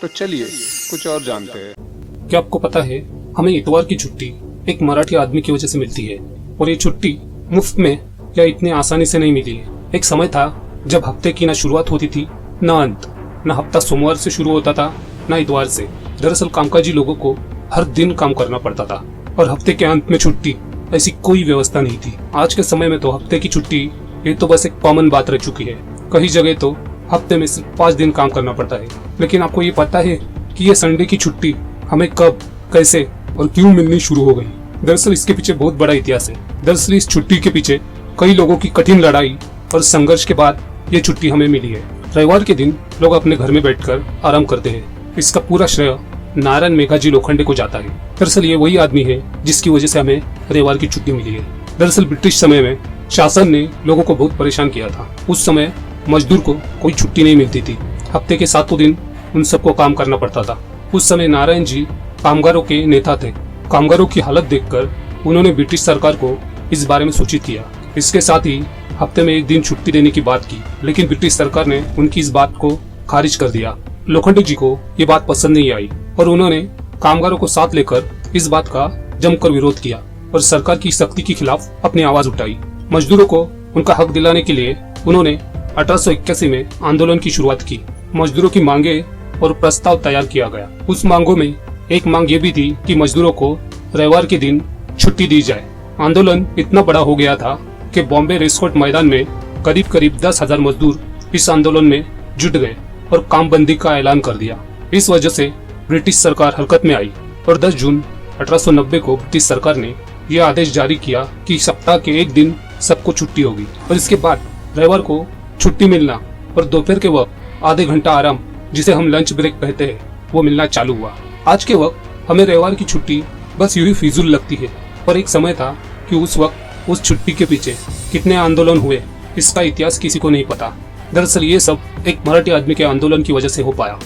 तो चलिए कुछ और जानते हैं। क्या आपको पता है, हमें इतवार की छुट्टी एक मराठी आदमी की वजह से मिलती है, और ये छुट्टी मुफ्त में या इतनी आसानी से नहीं मिली है। एक समय था जब हफ्ते की न शुरुआत होती थी न अंत, न हफ्ता सोमवार से शुरू होता था न इतवार से। दरअसल कामकाजी लोगों को हर दिन काम करना पड़ता था और हफ्ते के अंत में छुट्टी, ऐसी कोई व्यवस्था नहीं थी। आज के समय में तो हफ्ते की छुट्टी ये तो बस एक कॉमन बात रह चुकी है। कई जगह तो हफ्ते में सिर्फ 5 दिन काम करना पड़ता है। लेकिन आपको ये पता है कि ये संडे की छुट्टी हमें कब, कैसे और क्यों मिलनी शुरू हो गई? दरअसल इसके पीछे बहुत बड़ा इतिहास है। दरअसल इस छुट्टी के पीछे कई लोगों की कठिन लड़ाई और संघर्ष के बाद ये छुट्टी हमें मिली है। रविवार के दिन लोग अपने घर में बैठकर आराम करते हैं। इसका पूरा श्रेय नारायण मेघाजी लोखंडे को जाता है। दरअसल ये वही आदमी है जिसकी वजह से हमें रविवार की छुट्टी मिली है। दरअसल ब्रिटिश समय में शासन ने लोगों को बहुत परेशान किया था। उस समय मजदूर को कोई छुट्टी नहीं मिलती थी। हफ्ते के 7 दिन उन सबको काम करना पड़ता था। उस समय नारायण जी कामगारों के नेता थे। कामगारों की हालत देखकर उन्होंने ब्रिटिश सरकार को इस बारे में सूचित किया। इसके साथ ही हफ्ते में 1 दिन छुट्टी देने की बात की, लेकिन ब्रिटिश सरकार ने उनकी इस बात को खारिज कर दिया। लोखंडे जी को ये बात पसंद नहीं आई और उन्होंने कामगारों को साथ लेकर इस बात का जमकर विरोध किया और सरकार की सख्ती के खिलाफ अपनी आवाज उठाई। मजदूरों को उनका हक दिलाने के लिए उन्होंने 1881 में आंदोलन की शुरुआत की। मजदूरों की मांगे और प्रस्ताव तैयार किया गया। उस मांगों में एक मांग ये भी थी कि मजदूरों को रविवार के दिन छुट्टी दी जाए। आंदोलन इतना बड़ा हो गया था कि बॉम्बे रेसकोर्ट मैदान में करीब करीब 10,000 मजदूर इस आंदोलन में जुट गए और काम बंदी का ऐलान कर दिया। इस वजह से ब्रिटिश सरकार हरकत में आई और 10 जून 1890 को ब्रिटिश सरकार ने यह आदेश जारी किया कि सप्ताह के 1 दिन सबको छुट्टी होगी और इसके बाद रविवार को छुट्टी मिलना और दोपहर के वक्त आधे घंटा आराम, जिसे हम लंच ब्रेक कहते हैं, वो मिलना चालू हुआ। आज के वक्त हमें रविवार की छुट्टी बस यूं ही फिजूल लगती है, पर एक समय था कि उस वक्त उस छुट्टी के पीछे कितने आंदोलन हुए, इसका इतिहास किसी को नहीं पता। दरअसल ये सब एक मराठी आदमी के आंदोलन की वजह से हो पाया।